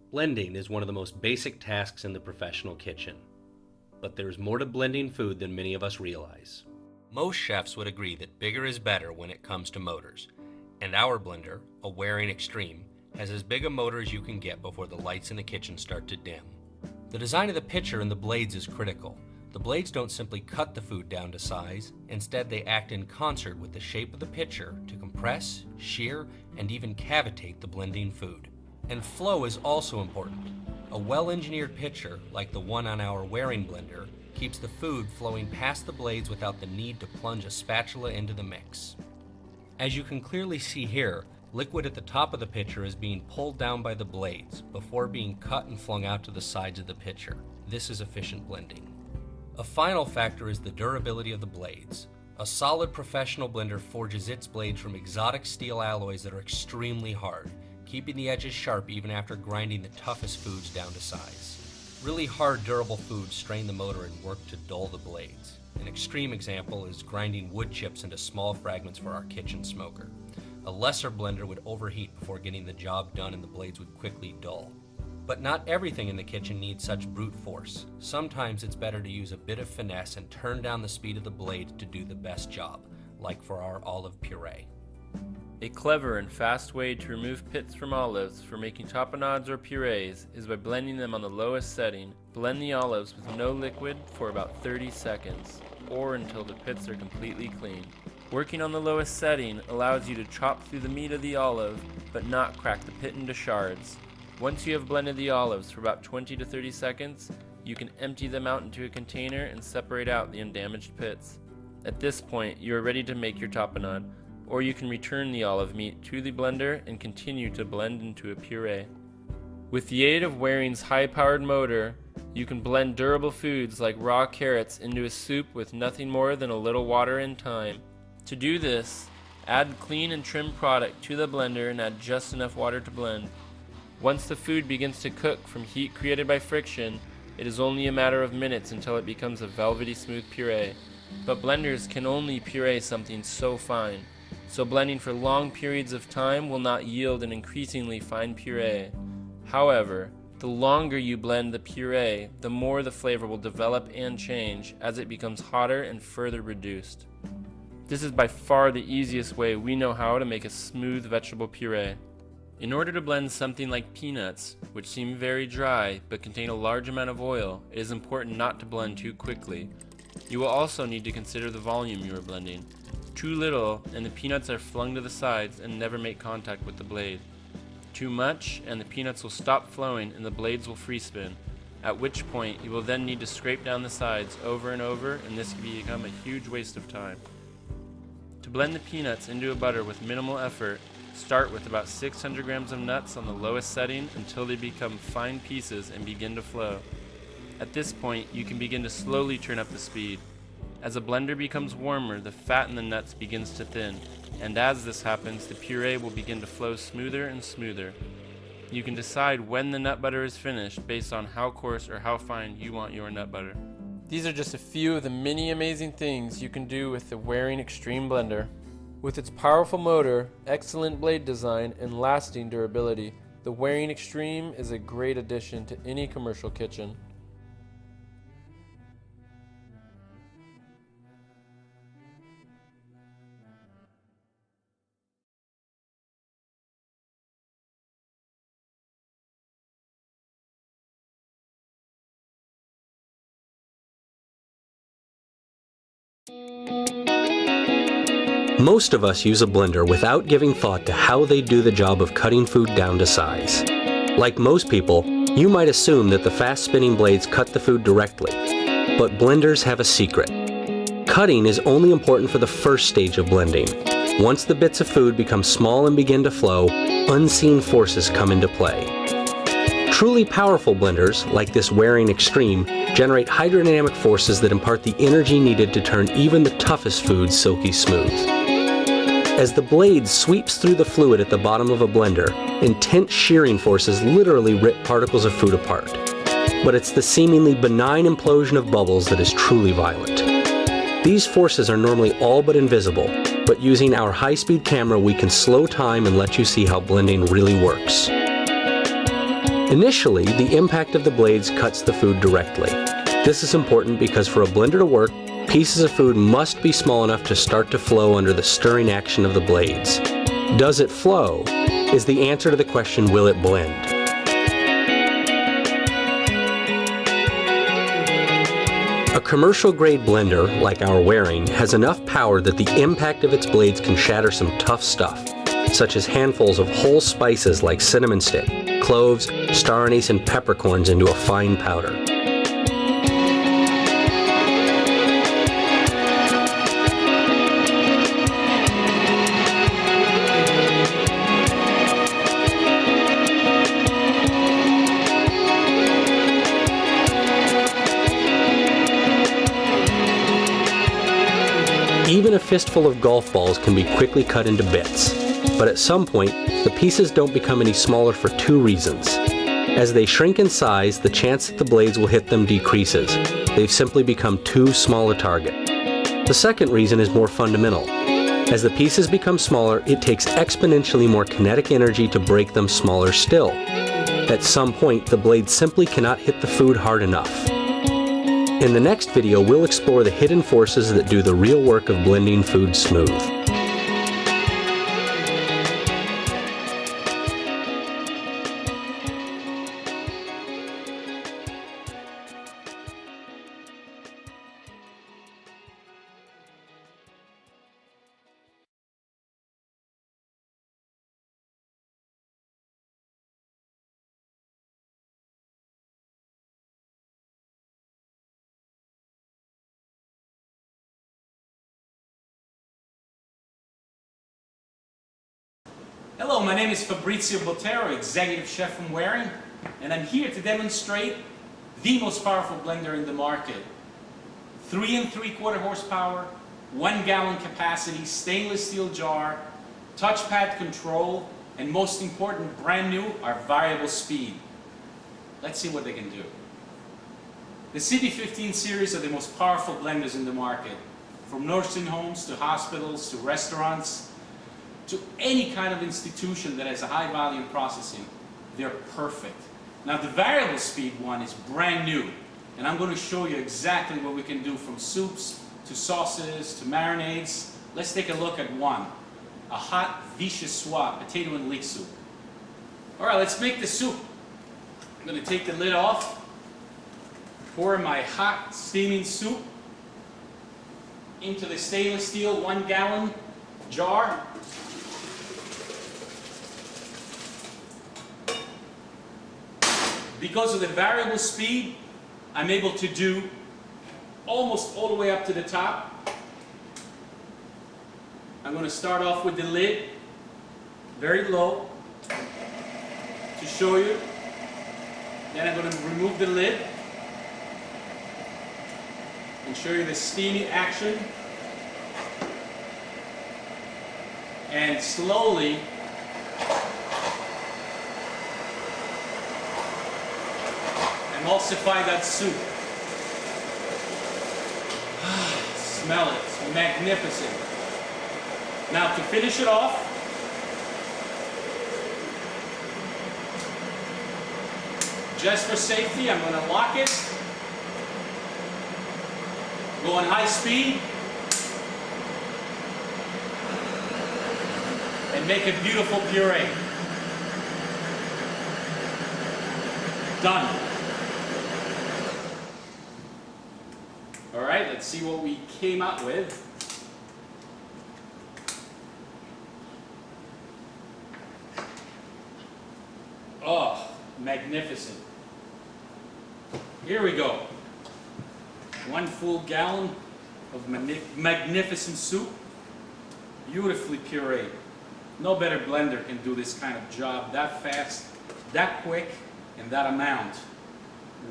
Blending is one of the most basic tasks in the professional kitchen, but there's more to blending food than many of us realize. Most chefs would agree that bigger is better when it comes to motors, and our blender, a Waring Extreme, has as big a motor as you can get before the lights in the kitchen start to dim. The design of the pitcher and the blades is critical. The blades don't simply cut the food down to size, instead they act in concert with the shape of the pitcher to compress, shear, and even cavitate the blending food. And flow is also important. A well-engineered pitcher, like the one on our Waring blender, keeps the food flowing past the blades without the need to plunge a spatula into the mix. As you can clearly see here, liquid at the top of the pitcher is being pulled down by the blades before being cut and flung out to the sides of the pitcher. This is efficient blending. A final factor is the durability of the blades. A solid professional blender forges its blades from exotic steel alloys that are extremely hard, keeping the edges sharp even after grinding the toughest foods down to size. Really hard, durable foods strain the motor and work to dull the blades. An extreme example is grinding wood chips into small fragments for our kitchen smoker. A lesser blender would overheat before getting the job done and the blades would quickly dull. But not everything in the kitchen needs such brute force. Sometimes it's better to use a bit of finesse and turn down the speed of the blade to do the best job, like for our olive puree. A clever and fast way to remove pits from olives for making tapenades or purees is by blending them on the lowest setting. Blend the olives with no liquid for about 30 seconds, or until the pits are completely clean. Working on the lowest setting allows you to chop through the meat of the olive, but not crack the pit into shards. Once you have blended the olives for about 20 to 30 seconds, you can empty them out into a container and separate out the undamaged pits. At this point, you are ready to make your tapenade, or you can return the olive meat to the blender and continue to blend into a puree. With the aid of Waring's high-powered motor, you can blend durable foods like raw carrots into a soup with nothing more than a little water and time. To do this, add clean and trim product to the blender and add just enough water to blend. Once the food begins to cook from heat created by friction, it is only a matter of minutes until it becomes a velvety smooth puree. But blenders can only puree something so fine, so blending for long periods of time will not yield an increasingly fine puree. However, the longer you blend the puree, the more the flavor will develop and change as it becomes hotter and further reduced. This is by far the easiest way we know how to make a smooth vegetable puree. In order to blend something like peanuts, which seem very dry but contain a large amount of oil, it is important not to blend too quickly. You will also need to consider the volume you are blending. Too little, and the peanuts are flung to the sides and never make contact with the blade. Too much, and the peanuts will stop flowing and the blades will free spin, at which point you will then need to scrape down the sides over and over, and this can become a huge waste of time. To blend the peanuts into a butter with minimal effort, start with about 600 grams of nuts on the lowest setting until they become fine pieces and begin to flow. At this point, you can begin to slowly turn up the speed. As a blender becomes warmer, the fat in the nuts begins to thin, and as this happens, the puree will begin to flow smoother and smoother. You can decide when the nut butter is finished based on how coarse or how fine you want your nut butter. These are just a few of the many amazing things you can do with the Waring Extreme blender. With its powerful motor, excellent blade design, and lasting durability, the Waring Extreme is a great addition to any commercial kitchen. Most of us use a blender without giving thought to how they do the job of cutting food down to size. Like most people, you might assume that the fast spinning blades cut the food directly, but blenders have a secret. Cutting is only important for the first stage of blending. Once the bits of food become small and begin to flow, unseen forces come into play. Truly powerful blenders, like this Waring Extreme, generate hydrodynamic forces that impart the energy needed to turn even the toughest foods silky smooth. As the blade sweeps through the fluid at the bottom of a blender, intense shearing forces literally rip particles of food apart. But it's the seemingly benign implosion of bubbles that is truly violent. These forces are normally all but invisible, but using our high-speed camera we can slow time and let you see how blending really works. Initially, the impact of the blades cuts the food directly. This is important because for a blender to work, pieces of food must be small enough to start to flow under the stirring action of the blades. Does it flow? Is the answer to the question, will it blend? A commercial-grade blender, like our Waring, has enough power that the impact of its blades can shatter some tough stuff, such as handfuls of whole spices like cinnamon stick, cloves, star anise, and peppercorns into a fine powder. Even a fistful of golf balls can be quickly cut into bits, but at some point, the pieces don't become any smaller for two reasons. As they shrink in size, the chance that the blades will hit them decreases. They've simply become too small a target. The second reason is more fundamental. As the pieces become smaller, it takes exponentially more kinetic energy to break them smaller still. At some point, the blades simply cannot hit the food hard enough. In the next video, we'll explore the hidden forces that do the real work of blending food smooth. Hello, my name is Fabrizio Botero, Executive Chef from Waring, and I'm here to demonstrate the most powerful blender in the market. 3 3/4 horsepower, 1 gallon capacity, stainless steel jar, touchpad control, and most important, brand new, our variable speed. Let's see what they can do. The CB15 series are the most powerful blenders in the market, from nursing homes to hospitals to restaurants, to any kind of institution that has a high volume processing. They're perfect. Now the variable speed one is brand new, and I'm going to show you exactly what we can do from soups to sauces to marinades. Let's take a look at one. A hot vichyssoise potato and leek soup. Alright, let's make the soup. I'm going to take the lid off, pour my hot steaming soup into the stainless steel 1 gallon jar. Because of the variable speed, I'm able to do almost all the way up to the top. I'm going to start off with the lid, very low, to show you. Then I'm going to remove the lid and show you the steaming action. And slowly emulsify that soup. Smell it, it's magnificent. Now to finish it off, just for safety, I'm going to lock it, go on high speed, and make a beautiful puree. Done. Alright, let's see what we came up with. Oh, magnificent. Here we go. 1 full gallon of magnificent soup. Beautifully pureed. No better blender can do this kind of job that fast, that quick, and that amount.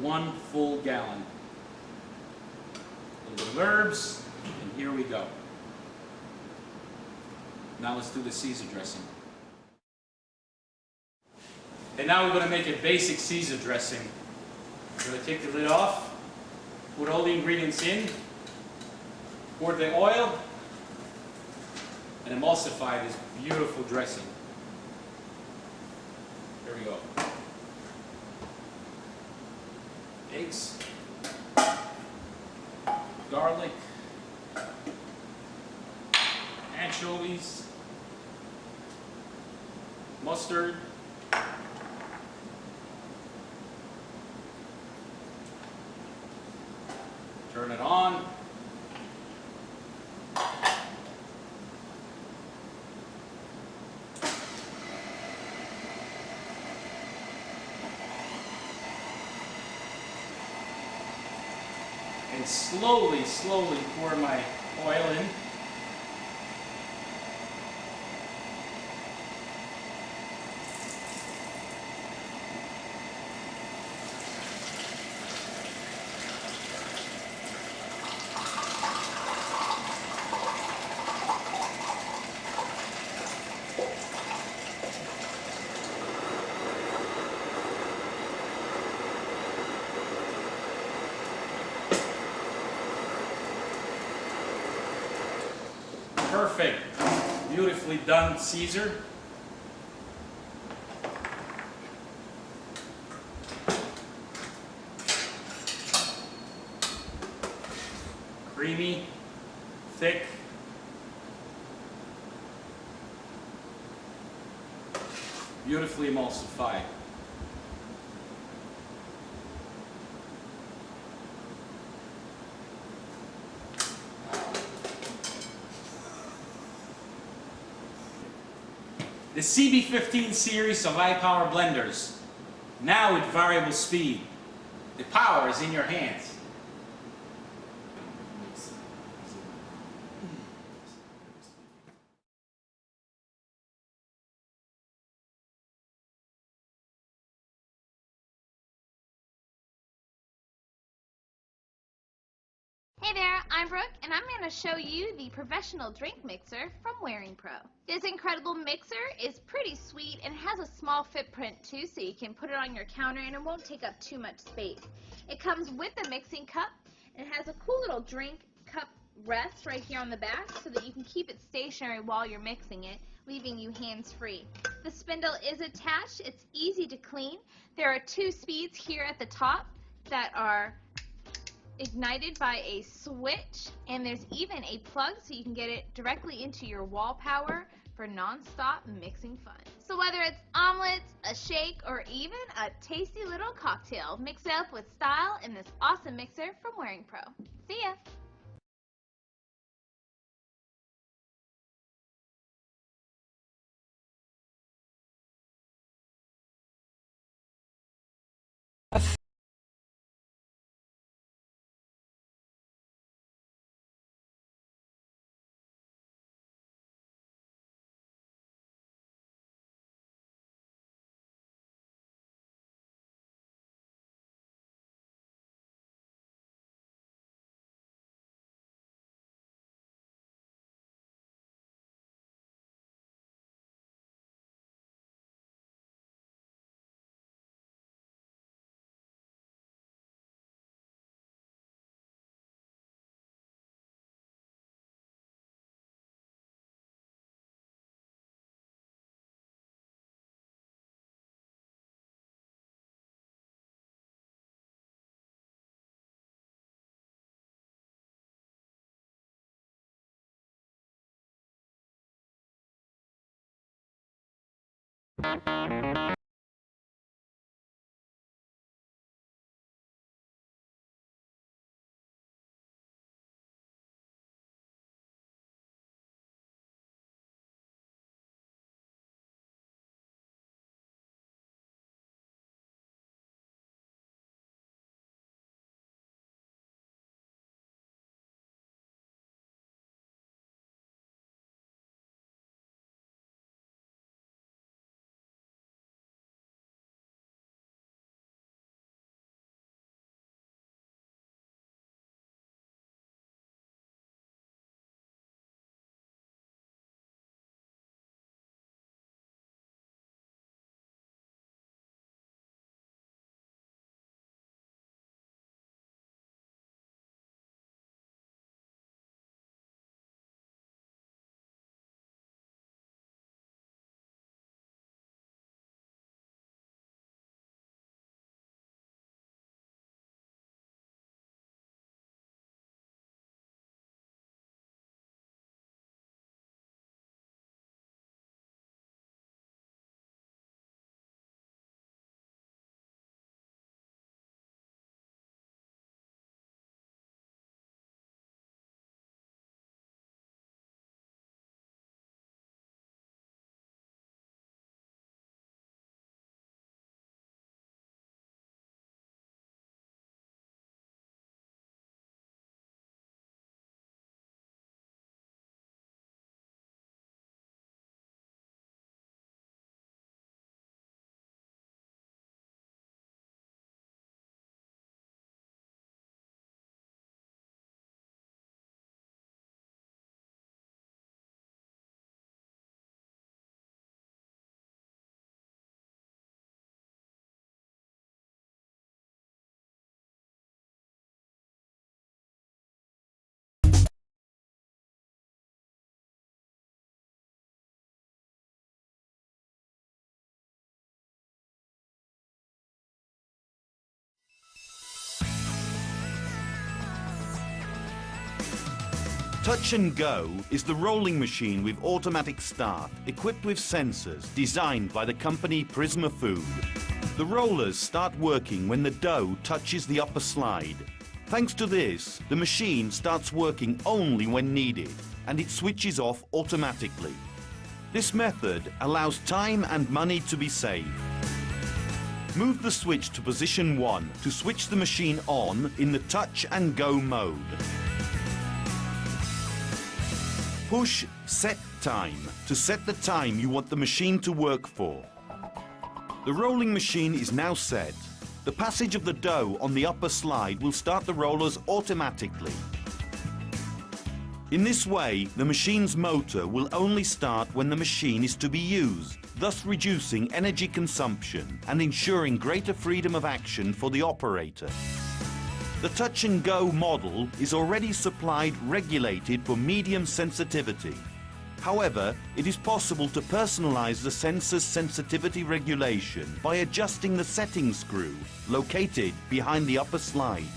1 full gallon. A little bit of herbs, and here we go. Now let's do the Caesar dressing. And now we're going to make a basic Caesar dressing. We're going to take the lid off, put all the ingredients in, pour the oil, and emulsify this beautiful dressing. Here we go. eggs, garlic, anchovies, mustard, turn it on. And slowly pour my oil in. Perfect. Beautifully done, Caesar. Creamy, thick. Beautifully emulsified. The CB15 series of high-power blenders, now with variable speed. The power is in your hands. Hey there, I'm Brooke, and I'm going to show you the professional drink mixer from Waring Pro. This incredible mixer is pretty sweet and has a small footprint too, so you can put it on your counter and it won't take up too much space. It comes with a mixing cup and it has a cool little drink cup rest right here on the back so that you can keep it stationary while you're mixing it, leaving you hands-free. The spindle is attached, it's easy to clean. There are 2 speeds here at the top that are ignited by a switch, and there's even a plug so you can get it directly into your wall power for non-stop mixing fun. So whether it's omelets, a shake, or even a tasty little cocktail, mix it up with style in this awesome mixer from Waring Pro. See ya! Touch and Go is the rolling machine with automatic start, equipped with sensors designed by the company Prisma Food. The rollers start working when the dough touches the upper slide. Thanks to this, the machine starts working only when needed, and it switches off automatically. This method allows time and money to be saved. Move the switch to position 1 to switch the machine on in the Touch and Go mode. Push Set Time to set the time you want the machine to work for. The rolling machine is now set. The passage of the dough on the upper slide will start the rollers automatically. In this way, the machine's motor will only start when the machine is to be used, thus reducing energy consumption and ensuring greater freedom of action for the operator. The Touch and Go model is already supplied regulated for medium sensitivity. However, it is possible to personalize the sensor's sensitivity regulation by adjusting the setting screw located behind the upper slide.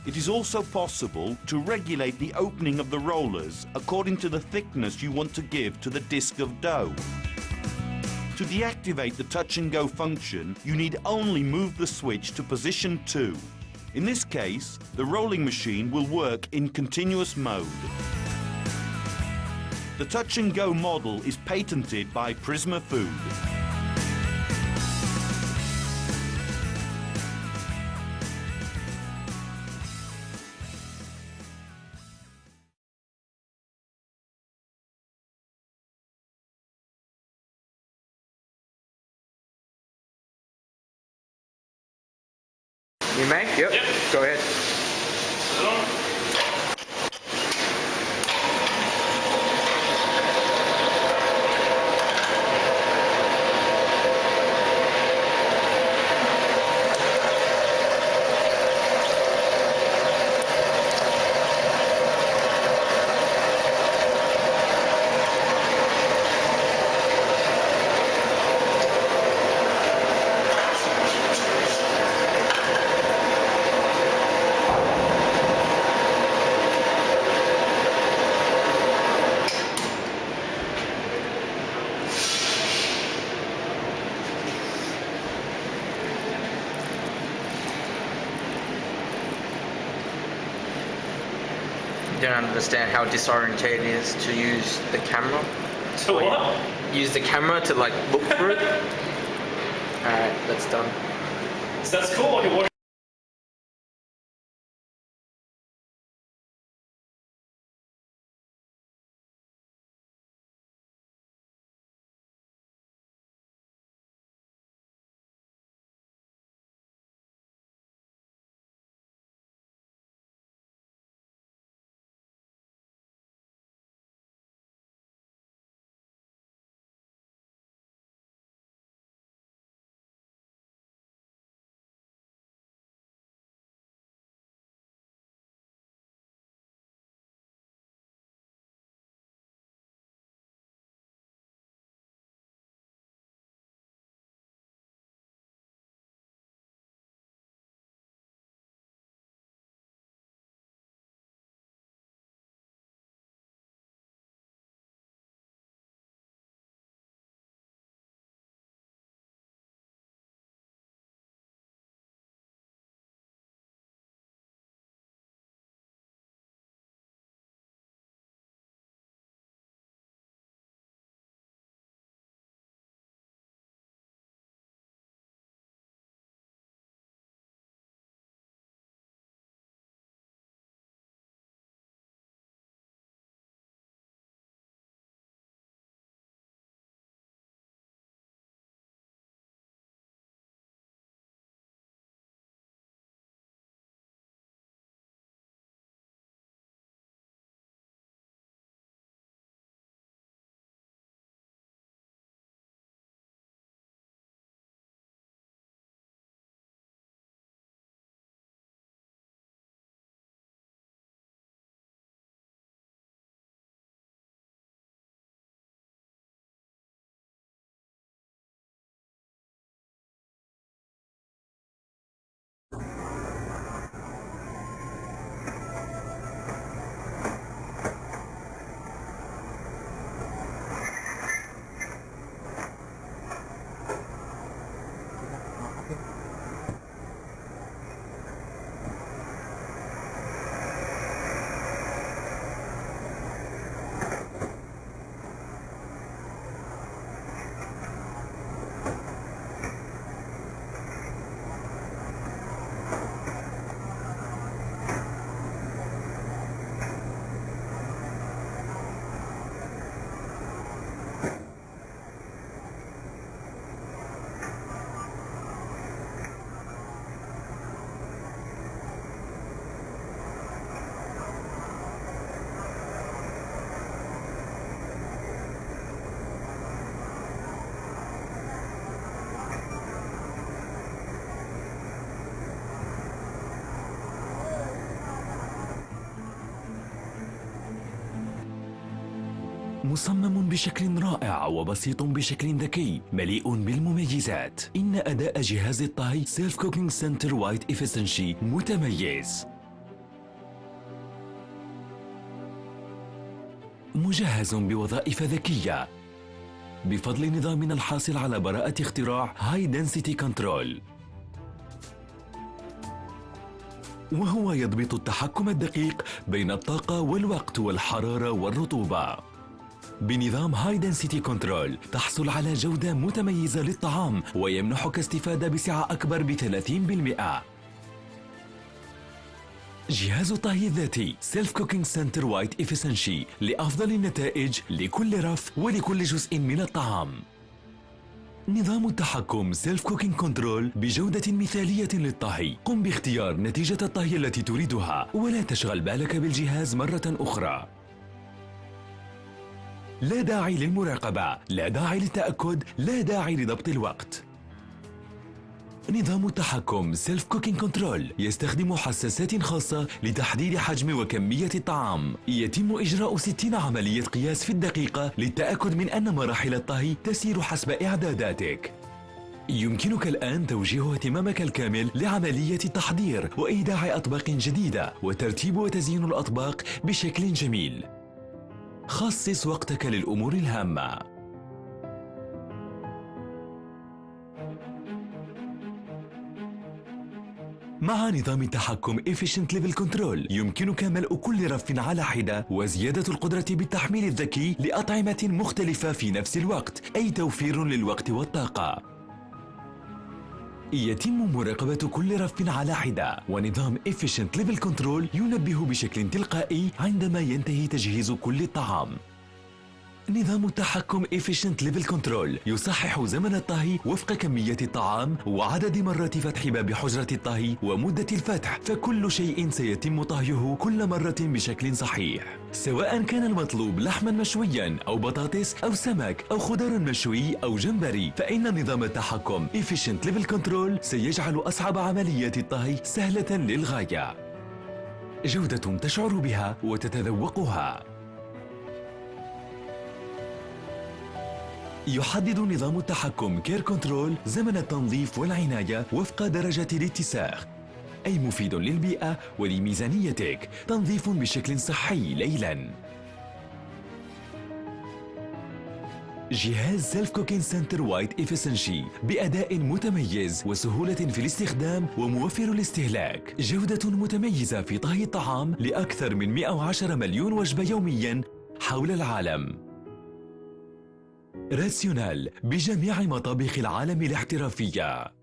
It is also possible to regulate the opening of the rollers according to the thickness you want to give to the disc of dough. To deactivate the Touch and Go function, you need only move the switch to position 2. In this case, the rolling machine will work in continuous mode. The Touch and Go model is patented by Prisma Food. You may? Yep. Go ahead. Don't understand how disorientating it is to use the camera. To what? Use the camera to like look through it. Alright, that's done. So that's cool. Okay, what مصمم بشكل رائع وبسيط بشكل ذكي مليء بالمميزات. إن أداء جهاز الطهي سيلف كوكينج سنتر وايت إفيسنشي متميز. مجهز بوظائف ذكية بفضل نظامنا الحاصل على براءة اختراع هاي دنسيتي كنترول، وهو يضبط التحكم الدقيق بين الطاقة والوقت والحرارة والرطوبة. بنظام هاي دنسيتي كنترول تحصل على جودة متميزة للطعام ويمنحك استفادة بسعة أكبر ب30%. جهاز الطهي الذاتي سيلف كوكينج سنتر وايت إفيسنشي لأفضل النتائج لكل رف ولكل جزء من الطعام. نظام التحكم سيلف كوكينج كنترول بجودة مثالية للطهي. قم باختيار نتيجة الطهي التي تريدها ولا تشغل بالك بالجهاز مرة أخرى. لا داعي للمراقبة، لا داعي للتأكد، لا داعي لضبط الوقت. نظام التحكم سيلف كوكينج كنترول يستخدم حساسات خاصة لتحديد حجم وكمية الطعام. يتم إجراء 60 عملية قياس في الدقيقة للتأكد من أن مراحل الطهي تسير حسب إعداداتك. يمكنك الآن توجيه اهتمامك الكامل لعملية التحضير وإيداع أطباق جديدة وترتيب وتزيين الأطباق بشكل جميل. خصص وقتك للأمور الهامة. مع نظام التحكم Efficient Level Control يمكنك ملء كل رف على حدة وزيادة القدرة بالتحميل الذكي لأطعمة مختلفة في نفس الوقت، أي توفير للوقت والطاقة. يتم مراقبة كل رف على حدة، ونظام Efficient Level Control ينبه بشكل تلقائي عندما ينتهي تجهيز كل الطعام. نظام التحكم Efficient Level Control يصحح زمن الطهي وفق كمية الطعام وعدد مرات فتح باب حجرة الطهي ومدة الفتح، فكل شيء سيتم طهيه كل مرة بشكل صحيح. سواء كان المطلوب لحما مشويا أو بطاطس أو سمك أو خضار مشوي أو جمبري، فإن نظام التحكم Efficient Level Control سيجعل أصعب عمليات الطهي سهلة للغاية. جودة تشعر بها وتتذوقها. يحدد نظام التحكم كير كنترول زمن التنظيف والعناية وفق درجة الاتساخ، أي مفيد للبيئة ولميزانيتك. تنظيف بشكل صحي ليلاً. جهاز سيلف كوكينج سنتر وايت إفيسنشي بأداء متميز وسهولة في الاستخدام وموفر الاستهلاك. جودة متميزة في طهي الطعام لأكثر من 110 مليون وجبة يومياً حول العالم. راسيونال بجميع مطابخ العالم الاحترافية.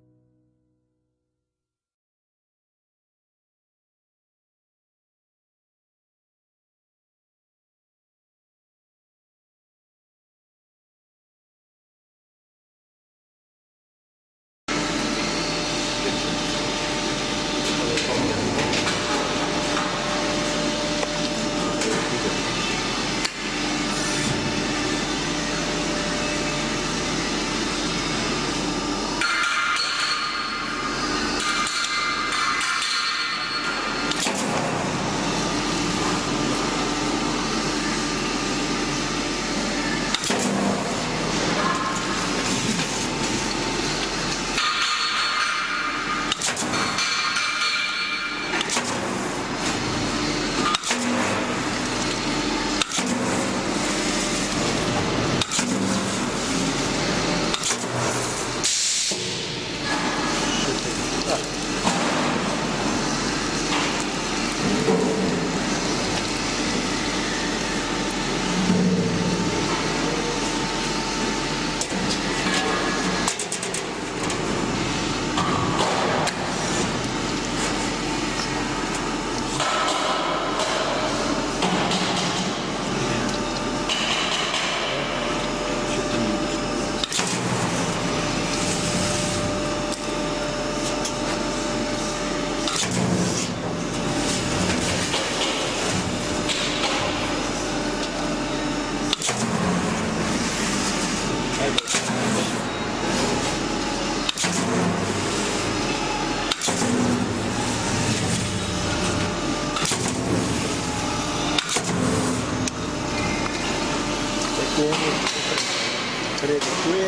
Prende qui,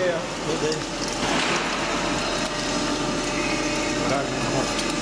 vedete? Guardate,